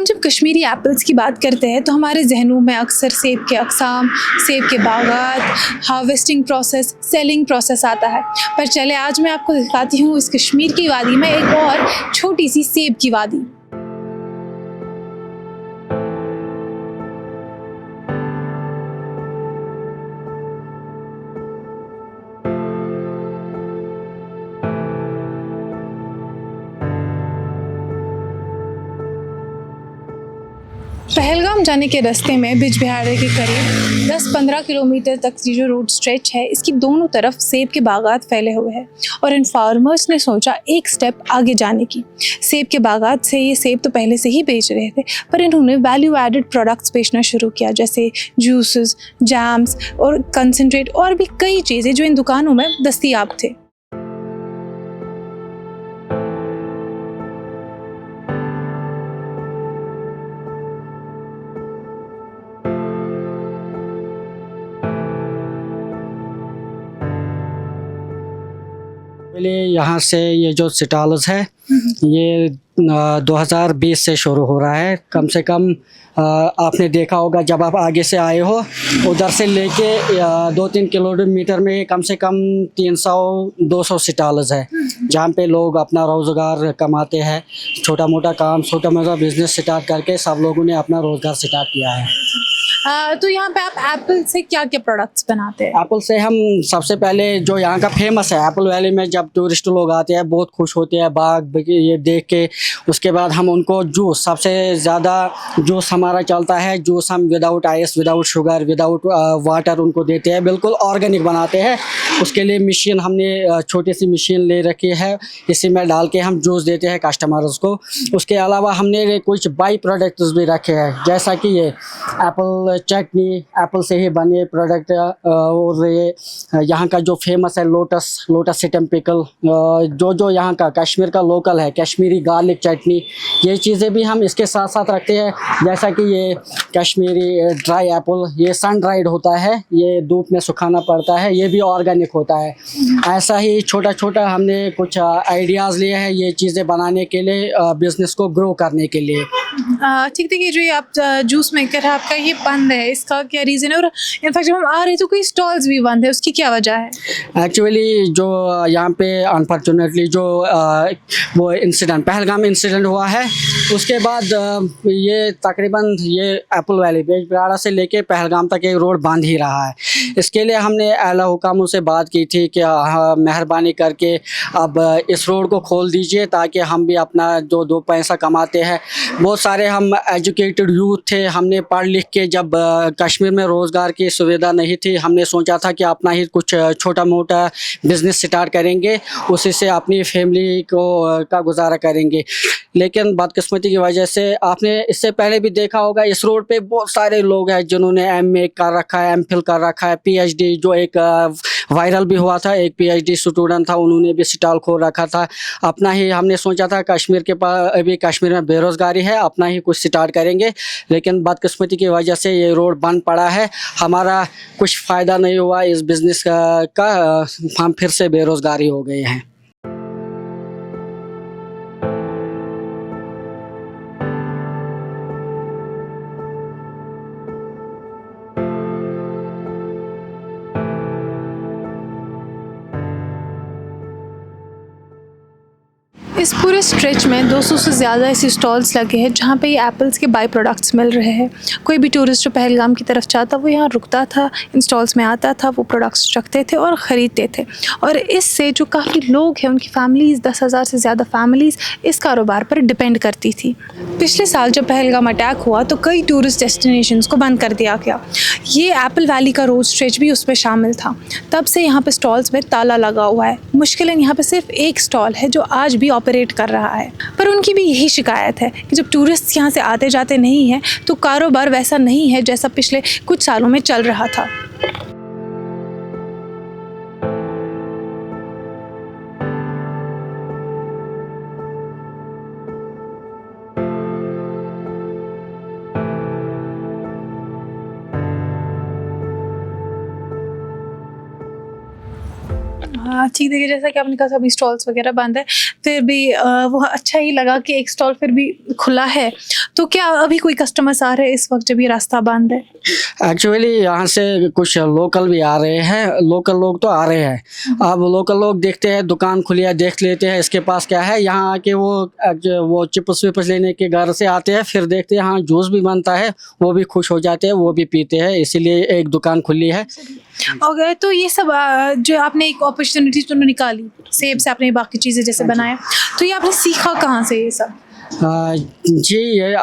हम जब कश्मीरी एप्पल्स की बात करते हैं तो हमारे जहनों में अक्सर सेब के अक़साम, सेब के बागात, हार्वेस्टिंग प्रोसेस, सेलिंग प्रोसेस आता है। पर चले आज मैं आपको दिखाती हूँ इस कश्मीर की वादी में एक और छोटी सी सेब की वादी। पहलगाम जाने के रास्ते में बिजबिहाड़ा के करीब 10-15 किलोमीटर तक ये जो रोड स्ट्रेच है, इसकी दोनों तरफ सेब के बागात फैले हुए हैं और इन फार्मर्स ने सोचा एक स्टेप आगे जाने की। सेब के बागात से ये सेब तो पहले से ही बेच रहे थे, पर इन्होंने वैल्यू एडेड प्रोडक्ट्स बेचना शुरू किया, जैसे जूसेस, जैम्स और कंसनट्रेट और भी कई चीज़ें जो इन दुकानों में दस्तयाब थे। पहले यहाँ से ये जो स्टॉल्स है ये 2020 से शुरू हो रहा है। कम से कम आपने देखा होगा जब आप आगे से आए हो, उधर से लेके 2-3 किलोमीटर में कम से कम 300-200 स्टॉल्स है जहाँ पे लोग अपना रोज़गार कमाते हैं। छोटा मोटा काम, छोटा मोटा बिजनेस स्टार्ट करके सब लोगों ने अपना रोज़गार स्टार्ट किया है। तो यहाँ पे आप एप्पल से क्या क्या प्रोडक्ट्स बनाते हैं? एप्पल से हम सबसे पहले जो यहाँ का फेमस है, एप्पल वैली में जब टूरिस्ट लोग आते हैं बहुत खुश होते हैं बाग ये देख के। उसके बाद हम उनको जूस, सबसे ज़्यादा जूस हमारा चलता है। जूस हम without ice, without sugar, without water उनको देते हैं, बिल्कुल ऑर्गेनिक बनाते हैं। उसके लिए मशीन हमने छोटी सी मशीन ले रखी है, इसी में डाल के हम जूस देते हैं कस्टमर्स को। उसके अलावा हमने कुछ बाई प्रोडक्ट्स भी रखे हैं, जैसा कि ये एप्पल चटनी, एप्पल से ही बने प्रोडक्ट, और ये यहाँ का जो फेमस है लोटस सिटम पिकल, जो यहाँ का कश्मीर का लोकल है, कश्मीरी गार्लिक चटनी, ये चीज़ें भी हम इसके साथ साथ रखते हैं। जैसा कि ये कश्मीरी ड्राई एप्पल, ये सन ड्राइड होता है, ये धूप में सुखाना पड़ता है, ये भी ऑर्गेनिक होता है। ऐसा ही छोटा छोटा हमने कुछ आइडियाज़ लिए हैं ये चीज़ें बनाने के लिए, बिज़नेस को ग्रो करने के लिए। ठीक है, ये जो आप जूस मेकर है आपका, ये बंद है, इसका क्या रीज़न है? और इनफैक्ट जब हम आ रहे थे कोई स्टॉल्स भी बंद है, उसकी क्या वजह है? एक्चुअली जो यहाँ पे अनफॉर्चुनेटली जो वो इंसिडेंट, पहलगाम इंसिडेंट हुआ है, उसके बाद ये तकरीबन ये एप्पल वैली बिजबिहाड़ा से लेके पहलगाम तक एक रोड बंद ही रहा है। इसके लिए हमने आला हुकामों से बात की थी कि मेहरबानी करके अब इस रोड को खोल दीजिए ताकि हम भी अपना जो दो पैसा कमाते हैं। बहुत सारे हम एजुकेटेड यूथ थे, हमने पढ़ लिख के, जब कश्मीर में रोज़गार की सुविधा नहीं थी, हमने सोचा था कि अपना ही कुछ छोटा मोटा बिज़नेस स्टार्ट करेंगे, उसी से अपनी फैमिली को का गुजारा करेंगे। लेकिन बदकिस्मती की वजह से, आपने इससे पहले भी देखा होगा, इस रोड पे बहुत सारे लोग हैं जिन्होंने MA कर रखा है, MPhil कर रखा है, PhD, जो एक वायरल भी हुआ था, एक PhD स्टूडेंट था, उन्होंने भी स्टॉल खोल रखा था। अपना ही हमने सोचा था कश्मीर के पास अभी कश्मीर में बेरोज़गारी है, अपना ही कुछ स्टार्ट करेंगे, लेकिन बदकिस्मती की वजह से ये रोड बंद पड़ा है। हमारा कुछ फ़ायदा नहीं हुआ इस बिज़नेस का, हम फिर से बेरोज़गारी हो गए हैं। इस पूरे स्ट्रेच में 200 से ज़्यादा ऐसे स्टॉल्स लगे हैं जहाँ पे ये एप्पल्स के बाई प्रोडक्ट्स मिल रहे हैं। कोई भी टूरिस्ट जो पहलगाम की तरफ जाता वो यहाँ रुकता था, इन स्टॉल्स में आता था, वो प्रोडक्ट्स रखते थे और ख़रीदते थे। और इससे जो काफ़ी लोग हैं, उनकी फैमिलीज़, 10,000 से ज़्यादा फैमिलीज़ इस कारोबार पर डिपेंड करती थी। पिछले साल जब पहलगाम अटैक हुआ तो कई टूरिस्ट डेस्टिनेशंस को बंद कर दिया गया। ये एप्पल वैली का रोड स्ट्रेच भी उसमें शामिल था। तब से यहाँ पे स्टॉल्स में ताला लगा हुआ है। मुश्किलन यहाँ पे सिर्फ एक स्टॉल है जो आज भी ऑपरेट कर रहा है। पर उनकी भी यही शिकायत है कि जब टूरिस्ट यहाँ से आते जाते नहीं हैं तो कारोबार वैसा नहीं है जैसा पिछले कुछ सालों में चल रहा था। ठीक देखिए, जैसा कि आपने कहा था अभी स्टॉल्स वगैरह बंद है, फिर भी वो अच्छा ही लगा कि एक स्टॉल फिर भी खुला है। तो क्या अभी कोई कस्टमर्स आ रहे हैं इस वक्त जब ये रास्ता बंद है? एक्चुअली यहाँ से कुछ लोकल भी आ रहे हैं, लोकल लोग तो आ रहे हैं। अब लोकल लोग देखते हैं दुकान खुली है, देख लेते हैं इसके पास क्या है, यहाँ आके वो चिप्स विप्स लेने के घर से आते हैं, फिर देखते हैं हाँ जूस भी बनता है, वो भी खुश हो जाते हैं, वो भी पीते हैं, इसीलिए एक दुकान खुली है। ओके, तो ये सब जो आपने एक अपॉर्चुनिटी तो निकाली, सेब से आपने बाकी चीज़ें जैसे बनाया, तो ये आपने सीखा कहाँ से ये सब? जी ये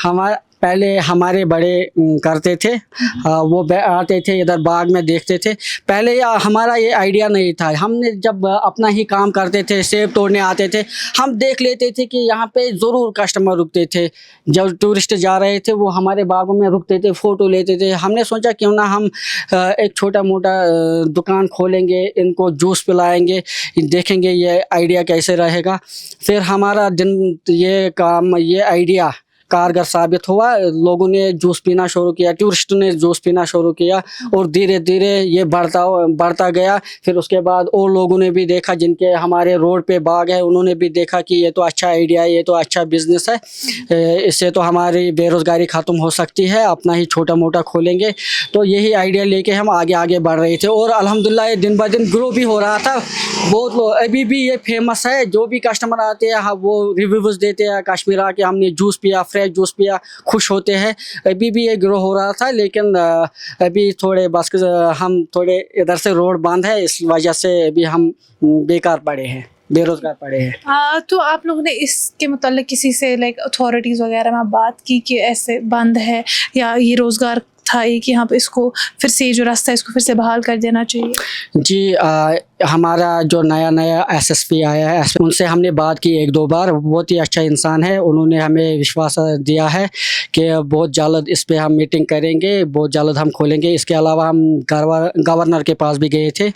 हमारा पहले हमारे बड़े करते थे, वो आते थे इधर बाग में देखते थे। पहले हमारा ये आइडिया नहीं था, हमने जब अपना ही काम करते थे, सेब तोड़ने आते थे, हम देख लेते थे कि यहाँ पे ज़रूर कस्टमर रुकते थे। जब टूरिस्ट जा रहे थे वो हमारे बागों में रुकते थे, फ़ोटो लेते थे। हमने सोचा क्यों ना हम एक छोटा मोटा दुकान खोलेंगे, इनको जूस पिलाएंगे, देखेंगे ये आइडिया कैसे रहेगा। फिर हमारा दिन ये काम, ये आइडिया कारगर साबित हुआ। लोगों ने जूस पीना शुरू किया, टूरिस्ट ने जूस पीना शुरू किया, और धीरे धीरे ये बढ़ता गया। फिर उसके बाद और लोगों ने भी देखा, जिनके हमारे रोड पे बाग है, उन्होंने भी देखा कि ये तो अच्छा आइडिया है, ये तो अच्छा बिजनेस है, इससे तो हमारी बेरोज़गारी ख़त्म हो सकती है, अपना ही छोटा मोटा खोलेंगे। तो यही आइडिया लेके हम आगे आगे बढ़ रहे थे, और अल्हम्दुलिल्लाह ये दिन ब दिन ग्रो भी हो रहा था। बहुत लोग अभी भी ये फेमस है, जो भी कस्टमर आते हैं वो रिव्यूज़ देते हैं, कश्मीर आके हमने जूस पिया, फ्रेश जूस पिया, खुश होते हैं। अभी भी ये ग्रो हो रहा था, लेकिन अभी थोड़े बस हम थोड़े इधर से रोड बंद है, इस वजह से अभी हम बेकार पड़े हैं, बेरोजगार पड़े हैं। तो आप लोगों ने इसके मतलब किसी से लाइक अथॉरिटीज़ वगैरह में बात की कि ऐसे बंद है या ये रोज़गार था ही कि यहाँ पे इसको फिर से जो रास्ता है इसको फिर से बहाल कर देना चाहिए? जी हमारा जो नया एसएसपी आया है, उनसे हमने बात की एक दो बार। बहुत ही अच्छा इंसान है, उन्होंने हमें विश्वास दिया है कि बहुत जल्द इस पे हम मीटिंग करेंगे, बहुत जल्द हम खोलेंगे। इसके अलावा हम गवर्नर के पास भी गए थे,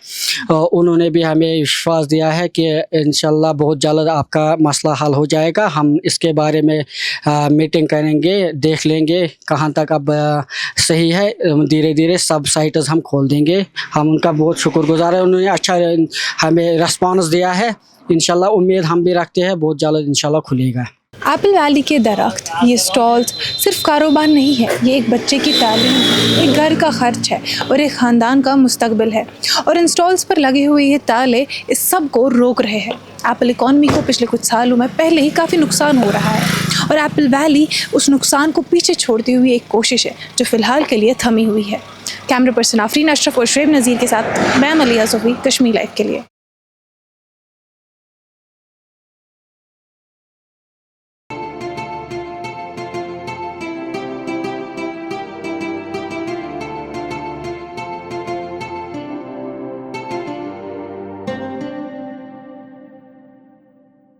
उन्होंने भी हमें विश्वास दिया है कि इंशाल्लाह बहुत जल्द आपका मसला हल हो जाएगा। हम इसके बारे में मीटिंग करेंगे, देख लेंगे कहाँ तक अब सही है, धीरे धीरे सब साइट्स हम खोल देंगे। हम उनका बहुत शुक्रगुजार है, उन्होंने अच्छा हमें रिस्पॉन्स दिया है। इंशाल्लाह उम्मीद हम भी रखते हैं बहुत जल्द इंशाल्लाह खुलेगा। एप्पल वैली के दरख्त, ये स्टॉल्स सिर्फ कारोबार नहीं है, ये एक बच्चे की तालीम है, एक घर का खर्च है और एक ख़ानदान का मुस्तकबिल है। और इन स्टॉल्स पर लगे हुए ये ताले इस सब को रोक रहे हैं। एप्पल इकॉनमी को पिछले कुछ सालों में पहले ही काफ़ी नुकसान हो रहा है, और एप्पल वैली उस नुकसान को पीछे छोड़ती हुई एक कोशिश है जो फ़िलहाल के लिए थमी हुई है। कैमरा पर्सन आफरीन अशरफ और शुएब नज़ीर के साथ मैं मलिया ज़ोहरी, कश्मीर लाइव के लिए।